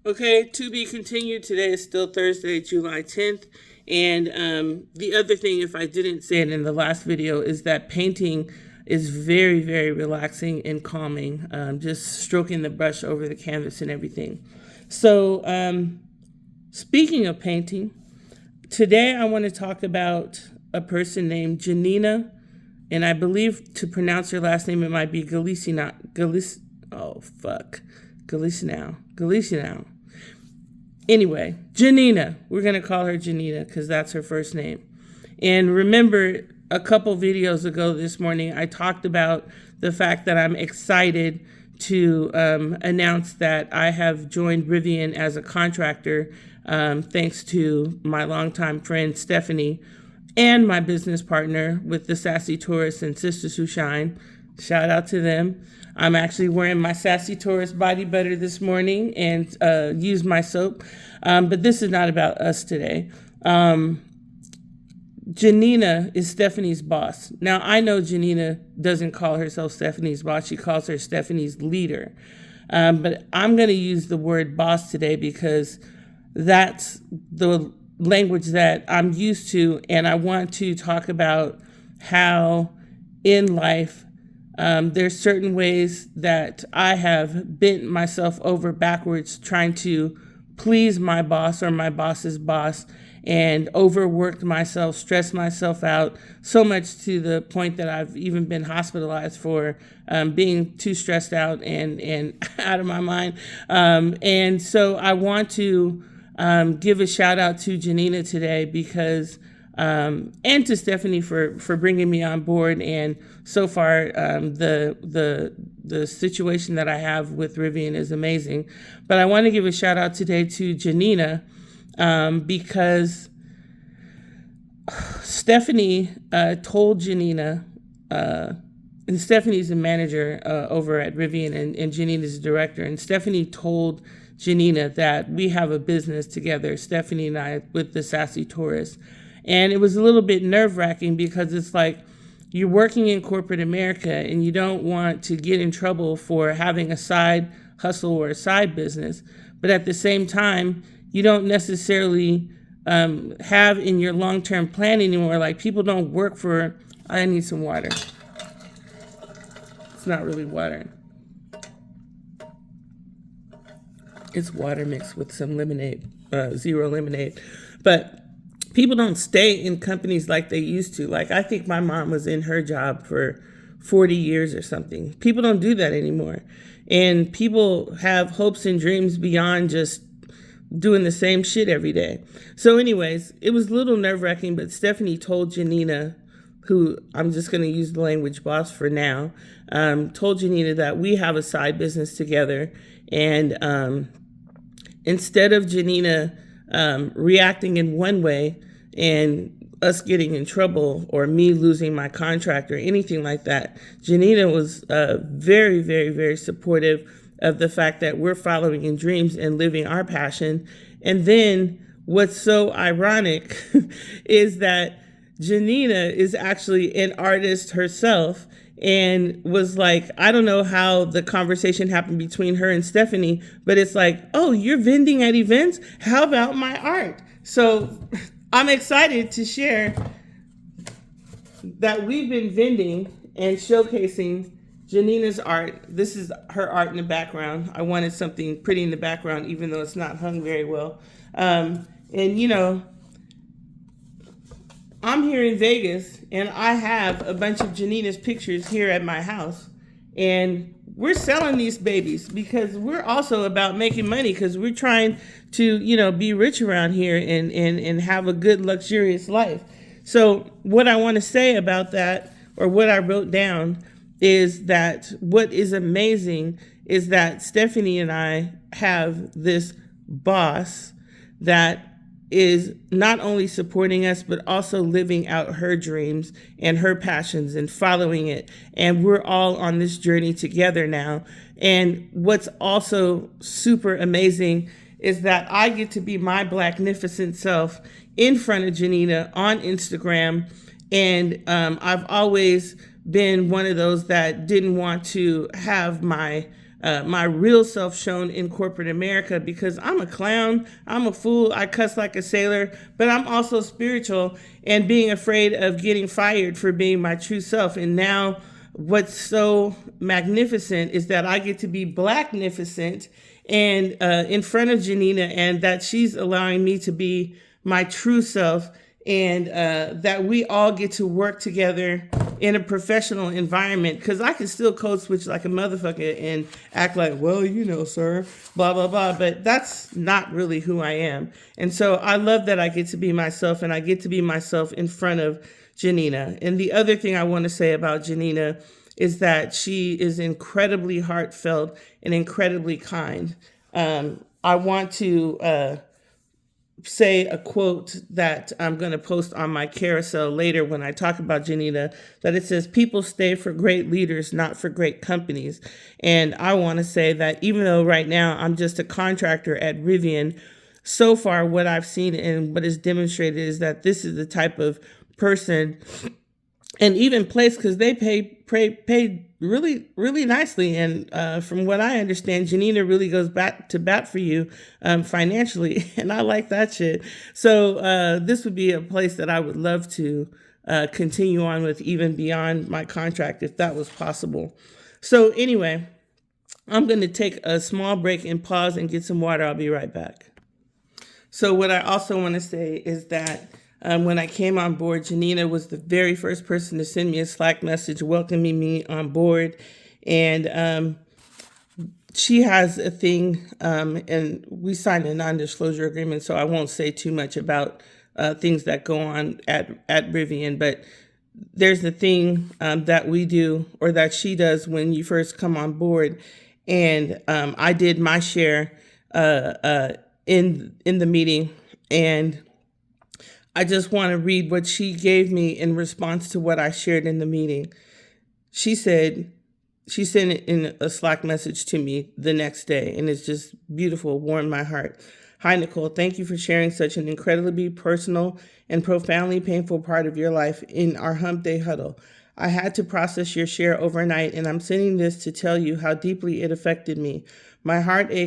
Okay, to be continued. Today is still Thursday, July 10th. And the other thing, if I didn't say it in the last video, is that painting is very, very relaxing and calming. Just stroking the brush over the canvas and everything. So speaking of painting, today I want to talk about a person named Janina. And I believe to pronounce her last name, it might be Galicinao. Anyway, Janina. We're going to call her Janina because that's her first name. And remember, a couple videos ago this morning, I talked about the fact that I'm excited to announce that I have joined Rivian as a contractor, thanks to my longtime friend, Stephanie, and my business partner with the Sassy Tourists and Sisters Who Shine. Shout out to them. I'm actually wearing my Sassy Tourist body butter this morning and used my soap. But this is not about us today. Janina is Stephanie's boss. Now, I know Janina doesn't call herself Stephanie's boss. She calls her Stephanie's leader. But I'm going to use the word boss today because that's the language that I'm used to. And I want to talk about how in life, there's certain ways that I have bent myself over backwards trying to please my boss or my boss's boss and overworked myself, stressed myself out so much to the point that I've even been hospitalized for being too stressed out and out of my mind. And so I want to give a shout out to Janina today because and to Stephanie for bringing me on board. And so far, the situation that I have with Rivian is amazing. But I want to give a shout out today to Janina because Stephanie told Janina, and Stephanie's a manager over at Rivian, and Janina's a director. And Stephanie told Janina that we have a business together, Stephanie and I, with the Sassy Tourists. And it was a little bit nerve-wracking because it's like you're working in corporate America and you don't want to get in trouble for having a side hustle or a side business. But at the same time, you don't necessarily have in your long-term plan anymore. Like people don't work for, I need some water. It's not really water. It's water mixed with some lemonade, zero lemonade. But people don't stay in companies like they used to. Like, I think my mom was in her job for 40 years or something. People don't do that anymore. And people have hopes and dreams beyond just doing the same shit every day. So anyways, it was a little nerve-wracking, but Stephanie told Janina, who I'm just going to use the language boss for now, told Janina that we have a side business together. And instead of Janina reacting in one way and us getting in trouble or me losing my contract or anything like that, Janina was very, very, very supportive of the fact that we're following in dreams and living our passion. And then what's so ironic is that Janina is actually an artist herself and was like, I don't know how the conversation happened between her and Stephanie, but it's like, oh, you're vending at events? How about my art? So I'm excited to share that we've been vending and showcasing Janina's art. This is her art in the background. I wanted something pretty in the background, even though it's not hung very well. And you know, I'm here in Vegas and I have a bunch of Janina's pictures here at my house. And we're selling these babies because we're also about making money because we're trying to, you know, be rich around here and have a good, luxurious life. So what I want to say about that, or what I wrote down, is that what is amazing is that Stephanie and I have this boss that is not only supporting us, but also living out her dreams and her passions and following it. And we're all on this journey together now. And what's also super amazing is that I get to be my Blacknificent self in front of Janina on Instagram. And I've always been one of those that didn't want to have my my real self shown in corporate America, because I'm a clown, I'm a fool, I cuss like a sailor, but I'm also spiritual and being afraid of getting fired for being my true self. And now what's so magnificent is that I get to be blacknificent and in front of Janina, and that she's allowing me to be my true self, and that we all get to work together in a professional environment, because I can still code switch like a motherfucker and act like, well, you know, sir, blah, blah, blah. But that's not really who I am. And so I love that I get to be myself, and I get to be myself in front of Janina. And the other thing I want to say about Janina is that she is incredibly heartfelt and incredibly kind. I want to say a quote that I'm going to post on my carousel later when I talk about Janina, that it says, people stay for great leaders, not for great companies. And I want to say that even though right now I'm just a contractor at Rivian, so far what I've seen and what is demonstrated is that this is the type of person and even place, because they pay really, really nicely. And from what I understand, Janina really goes back to bat for you financially. And I like that shit. So this would be a place that I would love to continue on with, even beyond my contract, if that was possible. So anyway, I'm going to take a small break and pause and get some water. I'll be right back. So what I also want to say is that when I came on board, Janina was the very first person to send me a Slack message welcoming me on board. And she has a thing, and we signed a non-disclosure agreement, so I won't say too much about things that go on at Rivian. But there's the thing that we do, or that she does, when you first come on board. And I did my share in the meeting, and I just want to read what she gave me in response to what I shared in the meeting. She said, she sent it in a Slack message to me the next day, and it's just beautiful, warmed my heart. Hi, Nicole. Thank you for sharing such an incredibly personal and profoundly painful part of your life in our Hump Day huddle. I had to process your share overnight, and I'm sending this to tell you how deeply it affected me. My heart ached